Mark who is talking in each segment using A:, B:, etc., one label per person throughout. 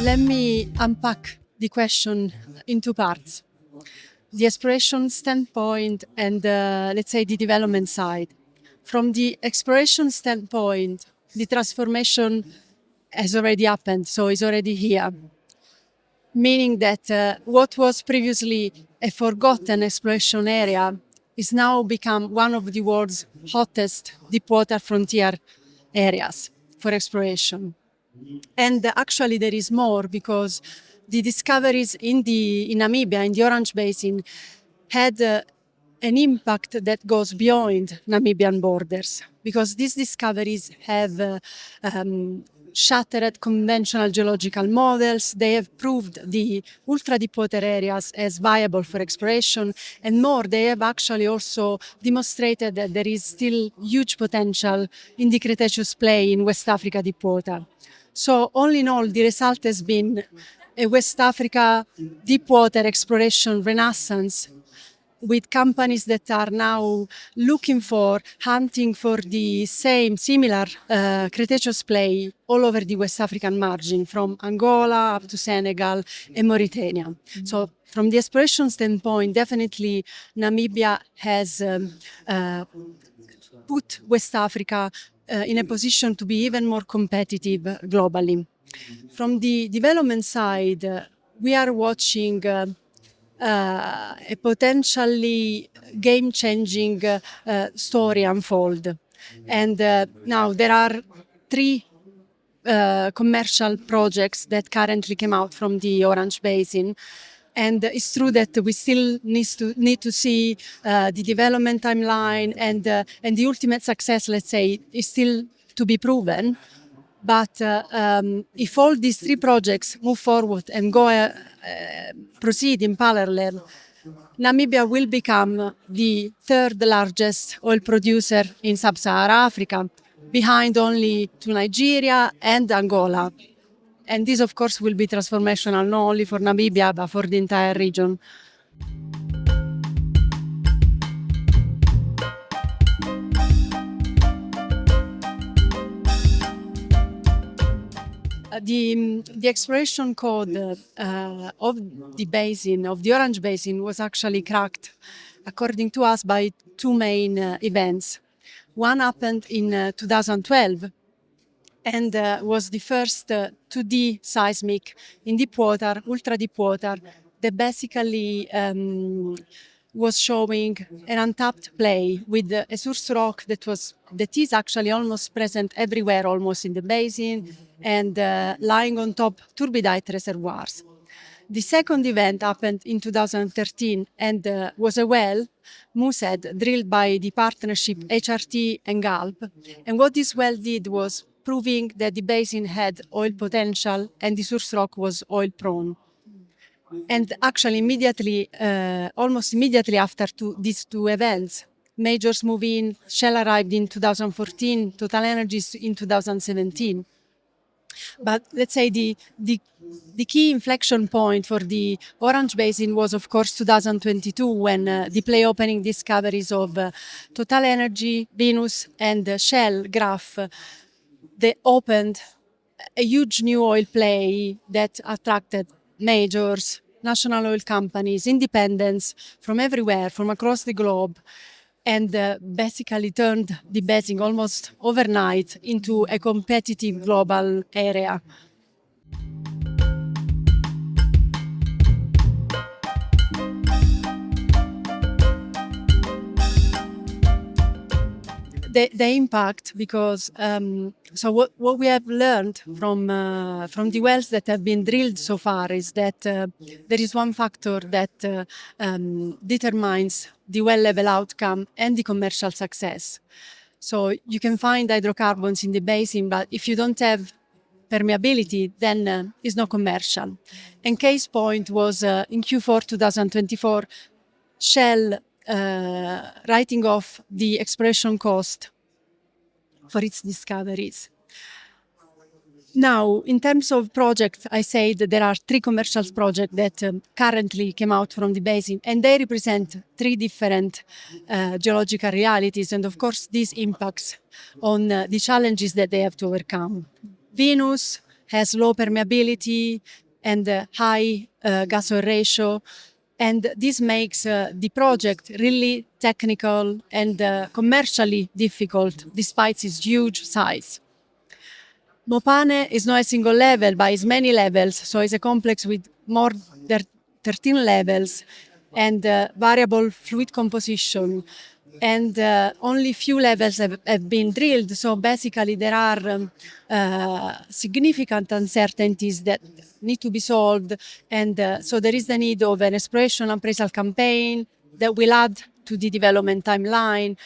A: Let me unpack the question in two parts. The exploration standpoint and, let's say, the development side. From the exploration standpoint, the transformation has already happened, so it's already here. Meaning that what was previously a forgotten exploration area is now become one of the world's hottest deepwater frontier areas for exploration. And actually there is more, because the discoveries in Namibia, in the Orange Basin, had an impact that goes beyond Namibian borders, because these discoveries have shattered conventional geological models. They have proved the ultra-deepwater areas as viable for exploration, and more, they have actually also demonstrated that there is still huge potential in the Cretaceous play in West Africa deepwater. So all in all, the result has been a West Africa deepwater exploration renaissance, with companies that are now hunting for the similar Cretaceous play all over the West African margin, from Angola up to Senegal and Mauritania. So from the exploration standpoint, definitely Namibia has put West Africa in a position to be even more competitive globally. From the development side, we are watching a potentially game-changing story unfold. And now there are three commercial projects that currently came out from the Orange Basin. And it's true that we still need to see the development timeline, and the ultimate success, let's say, is still to be proven. But if all these three projects move forward and proceed in parallel, Namibia will become the third largest oil producer in Sub-Saharan Africa, behind only to Nigeria and Angola. And this, of course, will be transformational not only for Namibia, but for the entire region. The exploration code of the basin, of the Orange Basin, was actually cracked, according to us, by two main events. One happened in 2012, and was the first 2D seismic in deepwater, ultra deepwater, that basically was showing an untapped play with a source rock that is actually almost present everywhere, almost in the basin, and lying on top turbidite reservoirs. The second event happened in 2013 and was a well, Moosehead, drilled by the partnership HRT and Galp. And what this well did was proving that the basin had oil potential and the source rock was oil prone. And actually almost immediately after these two events, majors move in. Shell arrived in 2014, TotalEnergies in 2017. But let's say the key inflection point for the Orange Basin was, of course, 2022, when the play opening discoveries of TotalEnergy, Venus, and Shell Graph, they opened a huge new oil play that attracted majors, national oil companies, independents from everywhere, from across the globe, and basically turned the basin almost overnight into a competitive global area. The impact, because so what we have learned from the wells that have been drilled so far is that there is one factor that determines the well level outcome and the commercial success. So you can find hydrocarbons in the basin, but if you don't have permeability, then it's not commercial. And case point was in Q4 2024, Shell writing off the exploration cost for its discoveries. Now, in terms of projects, I say that there are three commercial projects that currently came out from the basin, and they represent three different geological realities, and of course this impacts on the challenges that they have to overcome. Venus has low permeability and high gas oil ratio. And this makes the project really technical and commercially difficult despite its huge size. Mopane is not a single level, but it's many levels. So it's a complex with more than 13 levels and variable fluid composition. And only few levels have been drilled. So basically there are significant uncertainties that need to be solved. And so there is the need of an exploration appraisal campaign that will add to the development timeline.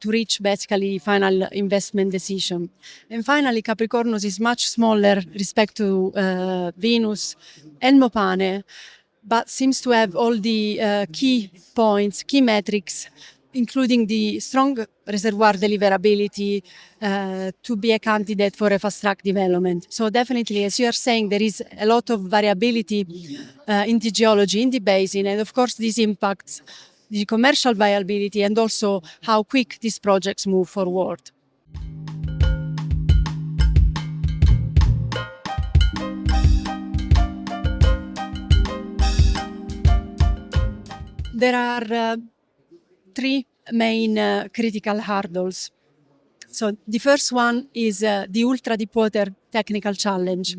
A: To reach basically final investment decision. And finally, Capricornus is much smaller respect to Venus and Mopane, but seems to have all the key points, key metrics, including the strong reservoir deliverability to be a candidate for a fast-track development. So definitely, as you are saying, there is a lot of variability in the geology in the basin, and of course this impacts the commercial viability and also how quick these projects move forward. There are three main critical hurdles. So the first one is the ultra deep water technical challenge.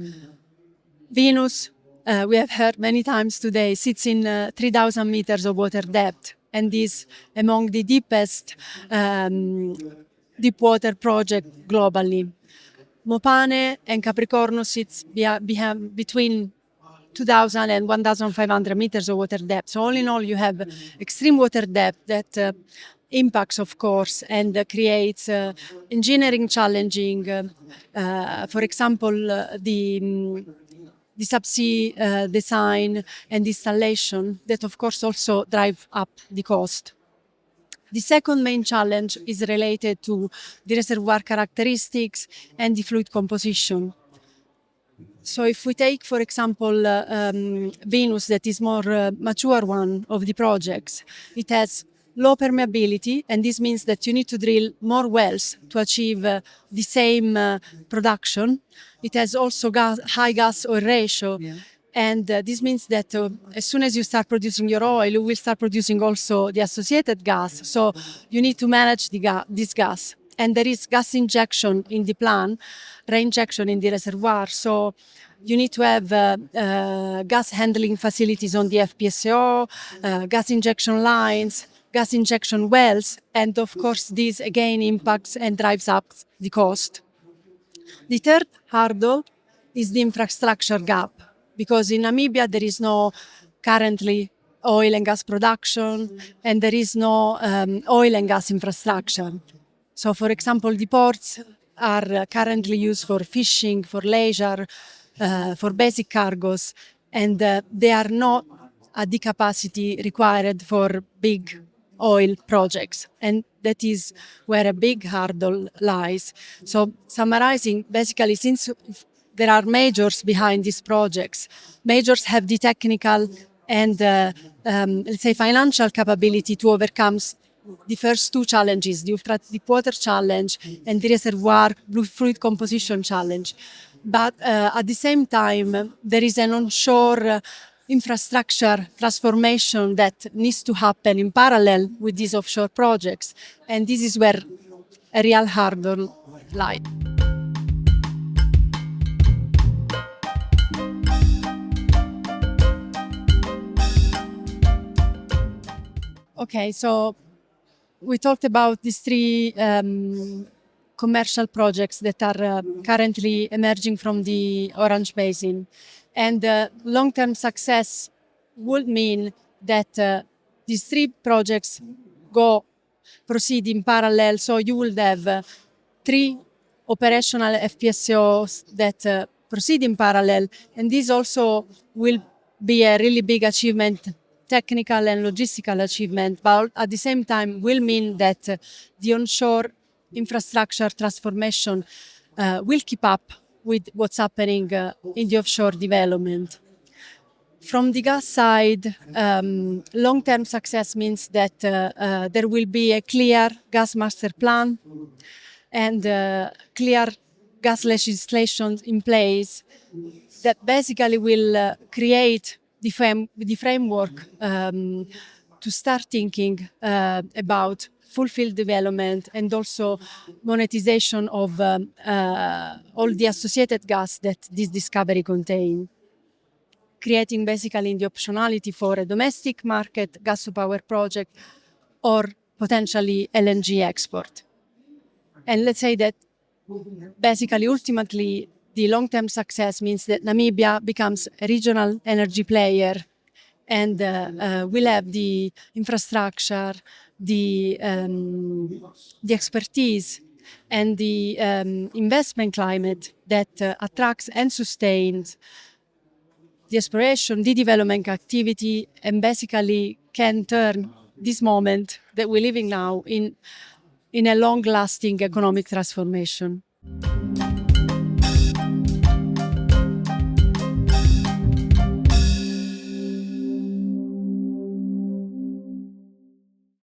A: Venus, we have heard many times today, sits in 3,000 meters of water depth and is among the deepest deep water project globally. Mopane and Capricornus sits between 2,000 and 1,500 meters of water depth. So all in all, you have extreme water depth that impacts, of course, and creates engineering challenging. For example, the subsea design and installation that, of course, also drive up the cost. The second main challenge is related to the reservoir characteristics and the fluid composition. So if we take, for example, Venus, that is more mature one of the projects, it has low permeability, and this means that you need to drill more wells to achieve the same production. It has also high gas oil ratio, and this means that as soon as you start producing your oil, you will start producing also the associated gas. So you need to manage this gas. And there is gas injection in the plan, reinjection in the reservoir. So you need to have gas handling facilities on the FPSO, gas injection lines, gas injection wells, and of course this again impacts and drives up the cost. The third hurdle is the infrastructure gap, because in Namibia there is no currently oil and gas production, and there is no oil and gas infrastructure. So, for example, the ports are currently used for fishing, for leisure, for basic cargoes, and they are not at the capacity required for big oil projects. And that is where a big hurdle lies. So, summarizing, basically, since there are majors behind these projects, majors have the technical and, let's say, financial capability to overcome the first two challenges, the ultra deep water challenge and the reservoir fluid composition challenge. But at the same time, there is an onshore infrastructure transformation that needs to happen in parallel with these offshore projects. And this is where a real hurdle lies. Okay, so we talked about these three commercial projects that are currently emerging from the Orange Basin. And long-term success would mean that these three projects proceed in parallel. So you will have three operational FPSOs that proceed in parallel. And this also will be a really big achievement, technical and logistical achievement, but at the same time will mean that the onshore infrastructure transformation will keep up with what's happening in the offshore development. From the gas side, long-term success means that there will be a clear gas master plan and clear gas legislation in place that basically will create the framework to start thinking about full field development and also monetization of all the associated gas that this discovery contains, creating basically the optionality for a domestic market gas to power project or potentially LNG export. And let's say that basically, ultimately, the long-term success means that Namibia becomes a regional energy player and will have the infrastructure, the expertise, and the investment climate that attracts and sustains the exploration, the development activity, and basically can turn this moment that we're living now in a long-lasting economic transformation.